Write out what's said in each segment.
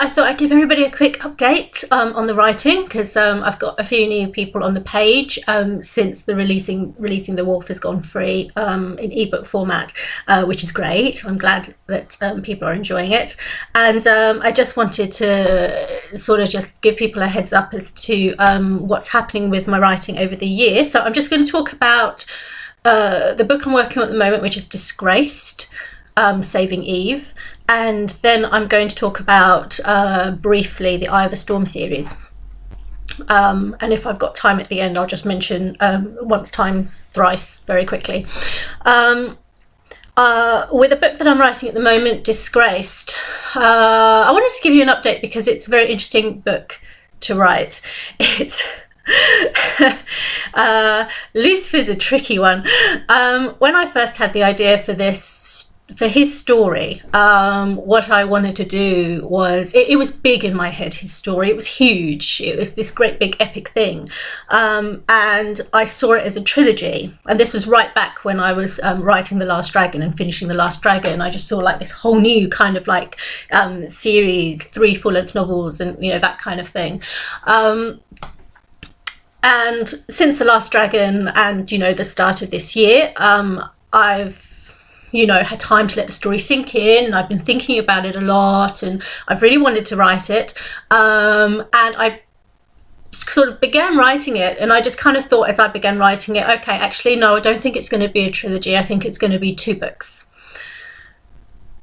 I thought I'd give everybody a quick update on the writing, because I've got a few new people on the page since the releasing The Wolf has gone free in ebook format, which is great. I'm glad that people are enjoying it, and I just wanted to sort of just give people a heads up as to what's happening with my writing over the year. So I'm just going to talk about the book I'm working on at the moment, which is Disgraced, Saving Eve, and then I'm going to talk about briefly the Eye of the Storm series, and if I've got time at the end I'll just mention once times thrice very quickly. With the book that I'm writing at the moment, Disgraced, I wanted to give you an update because it's a very interesting book to write. It's Lucifer's a tricky one. When I first had the idea for his story, what I wanted to do was, it was big in my head, his story. It was huge. It was this great big epic thing. And I saw it as a trilogy. And this was right back when I was writing The Last Dragon and finishing The Last Dragon. I just saw like this whole new kind of like series, 3 full-length novels and, you know, that kind of thing. And since The Last Dragon and, you know, the start of this year, I've, you know, had time to let the story sink in. I've been thinking about it a lot and I've really wanted to write it. And I sort of began writing it, and I just kind of thought as I began writing it, okay, actually, no, I don't think it's going to be a trilogy. I think it's going to be 2 books.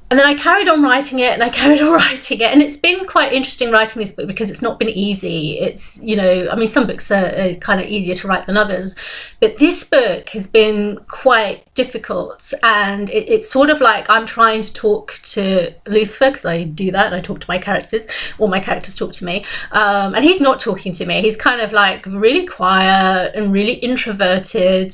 And then I carried on writing it and I carried on writing it. And it's been quite interesting writing this book because it's not been easy. It's, you know, I mean, some books are kind of easier to write than others. But this book has been quite difficult. And it's sort of like I'm trying to talk to Lucifer, because I do that. I talk to my characters, or my characters talk to me. And he's not talking to me. He's kind of like really quiet and really introverted.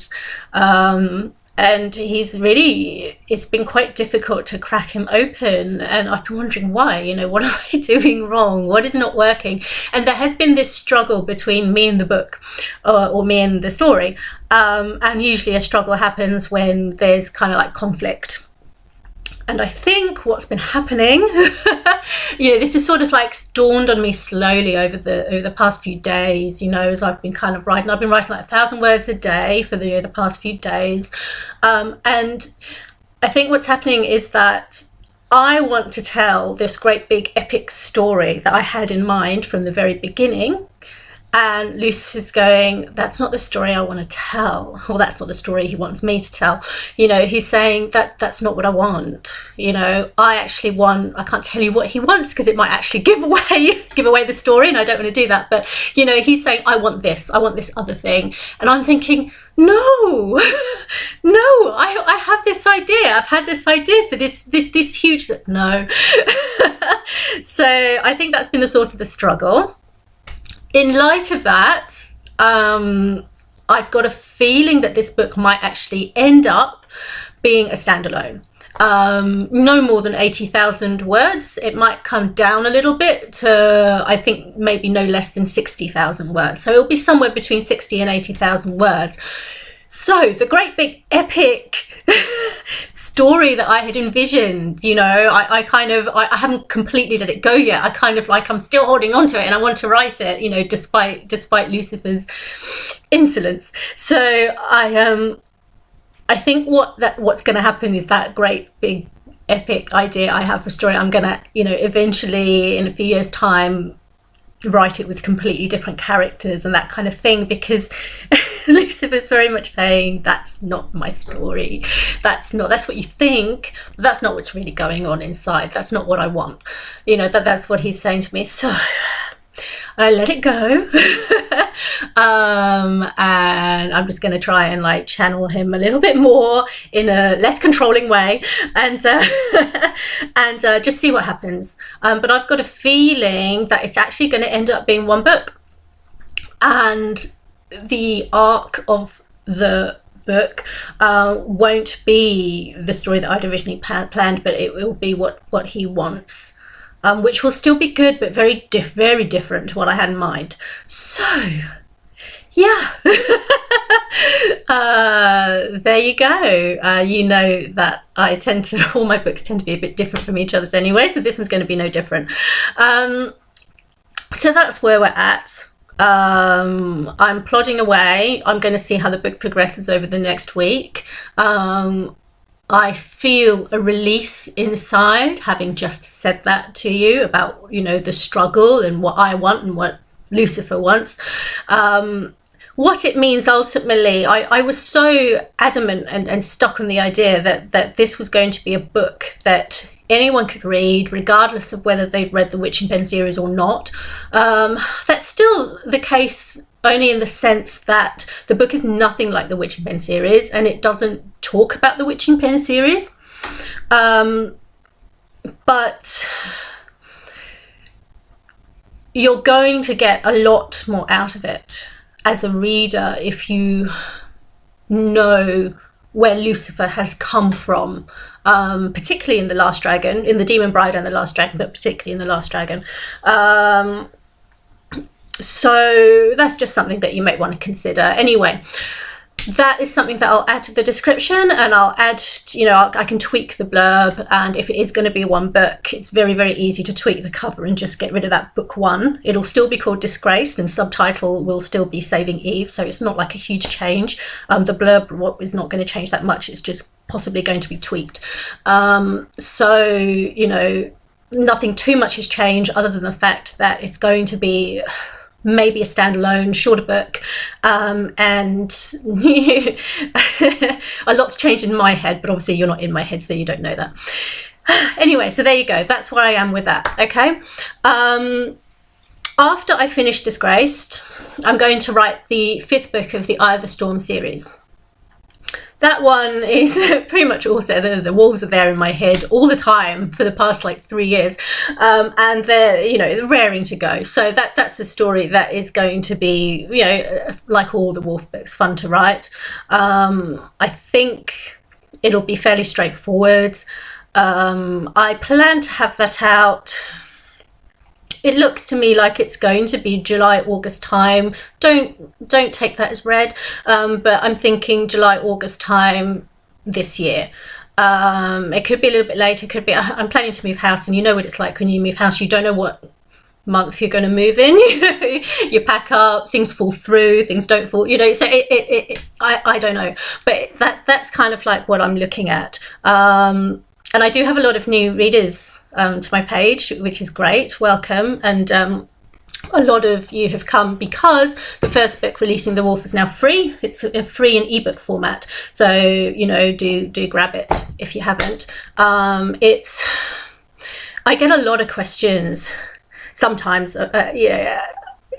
And it's been quite difficult to crack him open, and I've been wondering why, you know, what am I doing wrong? What is not working? And there has been this struggle between me and the book, or me and the story. And usually a struggle happens when there's kind of like conflict. And I think what's been happening, you know, this is sort of like dawned on me slowly over the past few days, you know, as I've been kind of writing. I've been writing like 1,000 words a day for the past few days. And I think what's happening is that I want to tell this great big epic story that I had in mind from the very beginning. And Lucifer's going, that's not the story I want to tell. Well, that's not the story he wants me to tell. You know, he's saying that's not what I want. You know, I can't tell you what he wants because it might actually give away the story, and I don't want to do that. But, you know, he's saying, I want this other thing. And I'm thinking, no, I have this idea. I've had this idea for this huge, no. So I think that's been the source of the struggle. In light of that, I've got a feeling that this book might actually end up being a standalone. No more than 80,000 words. It might come down a little bit to, I think, maybe no less than 60,000 words. So it'll be somewhere between 60 and 80,000 words. So the great big epic story that I had envisioned, you know, I haven't completely let it go yet. I kind of like, I'm still holding on to it and I want to write it, you know, despite Lucifer's insolence. So I think what's going to happen is that great big epic idea I have for a story, I'm going to, you know, eventually in a few years' time write it with completely different characters and that kind of thing, because Lucifer's very much saying that's not my story, that's what you think, but that's not what's really going on inside, that's not what I want, you know, that's what he's saying to me. So I let it go. And I'm just going to try and like channel him a little bit more in a less controlling way, and just see what happens. But I've got a feeling that it's actually going to end up being 1 book, and the arc of the book won't be the story that I'd originally planned, but it will be what he wants. Which will still be good, but very different to what I had in mind. So, yeah. There you go. You know that all my books tend to be a bit different from each other's anyway, so this one's going to be no different. So that's where we're at. I'm plodding away. I'm going to see how the book progresses over the next week. I feel a release inside, having just said that to you about, the struggle and what I want and what Lucifer wants. What it means ultimately, I was so adamant and stuck on the idea that this was going to be a book that anyone could read, regardless of whether they'd read the Witching Pen series or not. That's still the case, only in the sense that the book is nothing like the Witching Pen series, and it doesn't talk about the Witching Pen series. But you're going to get a lot more out of it as a reader if you know where Lucifer has come from, particularly in The Last Dragon, in The Demon Bride and The Last Dragon, but particularly in The Last Dragon. So that's just something that you might want to consider. Anyway, that is something that I'll add to the description, and I'll add, I can tweak the blurb, and if it is going to be one book, it's very, very easy to tweak the cover and just get rid of that book 1. It'll still be called Disgraced, and subtitle will still be Saving Eve, so it's not like a huge change. The blurb is not going to change that much, it's just possibly going to be tweaked. So, nothing too much has changed other than the fact that it's going to be maybe a standalone shorter book, and a lot's changed in my head, but obviously you're not in my head, so you don't know that. Anyway, so there you go, that's where I am with that. Okay, after I finish Disgraced, I'm going to write the 5th book of the Eye of the Storm series. That one is pretty much also, the wolves are there in my head all the time for the past 3 years, and they're raring to go. So that's a story that is going to be, like all the wolf books, fun to write. I think it'll be fairly straightforward. I plan to have that out. It looks to me like it's going to be July, August time. Don't take that as read, but I'm thinking July, August time this year. It could be a little bit later. It could be. I'm planning to move house, and you know what it's like when you move house. You don't know what month you're going to move in. You pack up, things fall through, things don't fall. So I don't know, but that's kind of like what I'm looking at. And I do have a lot of new readers to my page, which is great. Welcome. And a lot of you have come because the first book, Releasing the Wolf, is now free. It's free in ebook format. So, do grab it if you haven't. I get a lot of questions sometimes,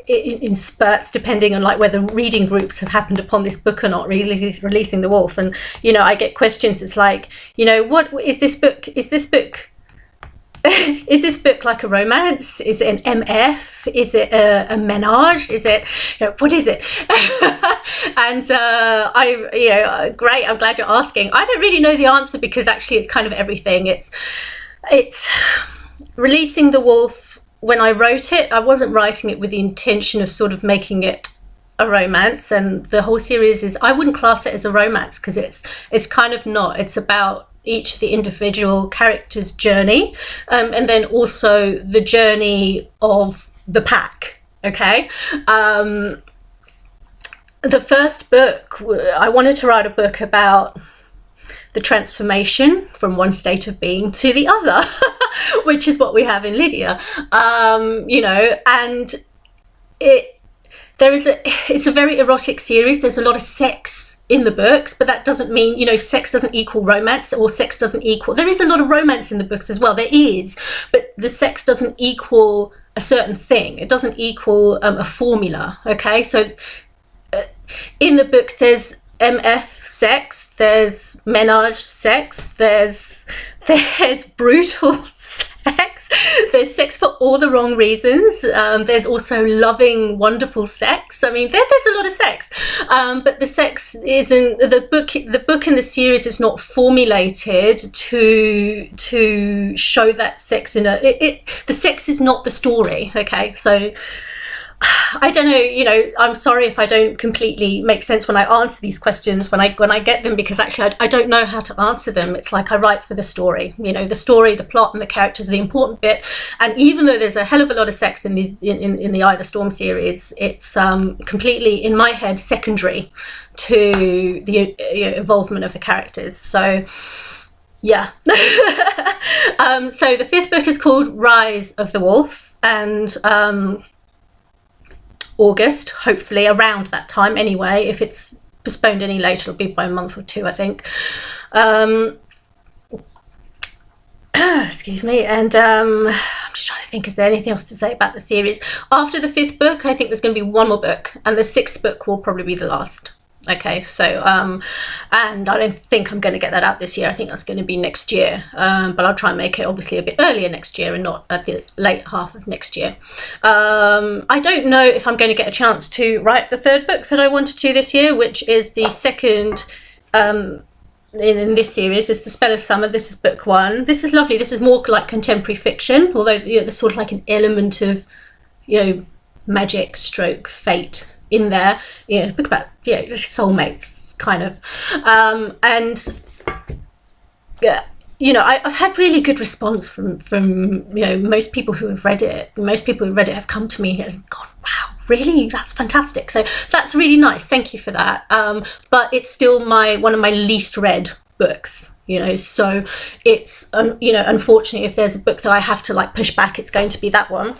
in spurts, depending on whether reading groups have happened upon this book or not, Releasing the Wolf. And I get questions, it's like, what is this book? Is this book like a romance? Is it an MF? Is it a menage? Is it, what is it? And great, I'm glad you're asking. I don't really know the answer, because actually it's kind of everything. It's Releasing the Wolf. When I wrote it, I wasn't writing it with the intention of sort of making it a romance, and the whole series I wouldn't class it as a romance, because it's kind of not. It's about each of the individual characters' journey, and then also the journey of the pack. Okay. The first book, I wanted to write a book about the transformation from one state of being to the other, which is what we have in Lydia, and it's a very erotic series. There's a lot of sex in the books, but that doesn't mean, sex doesn't equal romance, or sex doesn't equal, there is a lot of romance in the books as well, there is, but the sex doesn't equal a certain thing. It doesn't equal a formula. Okay, so in the books there's MF sex, there's menage sex, there's brutal sex, there's sex for all the wrong reasons, there's also loving, wonderful sex. I mean, there's a lot of sex, but the sex isn't, the book in the series is not formulated to show that sex in the sex is not the story. Okay, so I don't know, you know, I'm sorry if I don't completely make sense when I answer these questions, when I get them, because actually I don't know how to answer them. It's like I write for the story, you know, the story, the plot and the characters are the important bit. And even though there's a hell of a lot of sex in these in the Eye of the Storm series, it's completely, in my head, secondary to the involvement of the characters. So yeah. So the 5th book is called Rise of the Wolf, and August, hopefully around that time anyway. If it's postponed any later, it'll be by a month or 2, I think. Excuse me. And I'm just trying to think, is there anything else to say about the series? After the 5th book, I think there's going to be one more book, and the 6th book will probably be the last. Okay, so and I don't think I'm going to get that out this year. I think that's going to be next year, but I'll try and make it obviously a bit earlier next year and not at the late half of next year. I don't know if I'm going to get a chance to write the 3rd book that I wanted to this year, which is the second in this series. This is The Spell of Summer. This is book 1. This is lovely. This is more like contemporary fiction, although, you know, there's sort of like an element of, you know, magic stroke fate in there, you know, book about, you know, soulmates kind of, and yeah, you know, I've had really good response from you know, most people who have read it. Most people who read it have come to me and gone, wow, really, that's fantastic. So that's really nice, thank you for that. But it's still one of my least read books, you know, so it's you know, unfortunately, if there's a book that I have to like push back, it's going to be that one.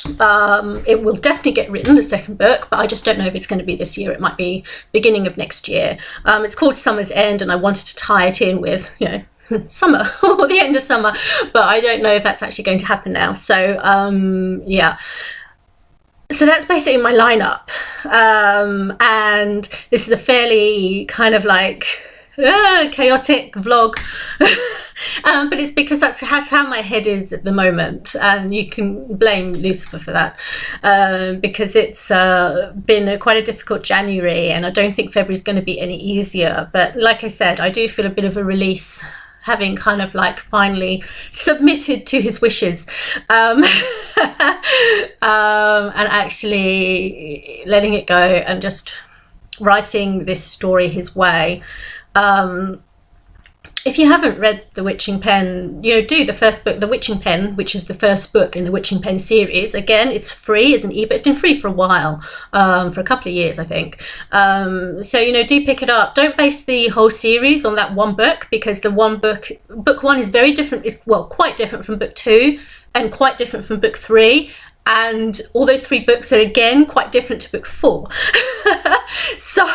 It will definitely get written, the 2nd book, but I just don't know if it's going to be this year. It might be beginning of next year. It's called Summer's End, and I wanted to tie it in with, you know, summer or the end of summer, but I don't know if that's actually going to happen now. So yeah, so that's basically my lineup, and this is a fairly kind of like chaotic vlog. But it's because that's how my head is at the moment, and you can blame Lucifer for that, because it's been quite a difficult January, and I don't think February's going to be any easier. But like I said, I do feel a bit of a release, having kind of like finally submitted to his wishes, and actually letting it go and just writing this story his way. If you haven't read The Witching Pen, you know, do the 1st book, The Witching Pen, which is the 1st book in the Witching Pen series. Again, it's free as an ebook. It's been free for a while, for a couple of years, I think. So, you know, do pick it up. Don't base the whole series on that one book, because the one book 1 is very different, is, well, quite different from book 2 and quite different from book 3. And all those 3 books are, again, quite different to book 4. So,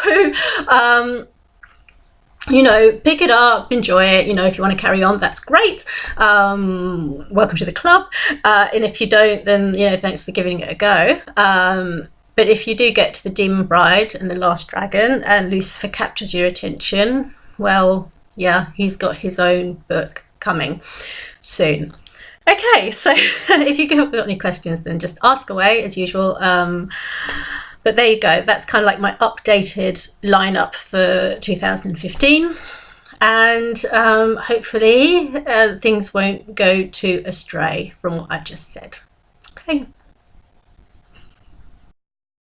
you know, pick it up, enjoy it. You know, if you want to carry on, that's great. Welcome to the club. And if you don't, then, you know, thanks for giving it a go. But if you do get to the Demon Bride and the Last Dragon and Lucifer captures your attention, well, yeah, he's got his own book coming soon. Okay, so if you've got any questions, then just ask away as usual. But there you go. That's kind of like my updated lineup for 2015. And hopefully things won't go too astray from what I just said. Okay.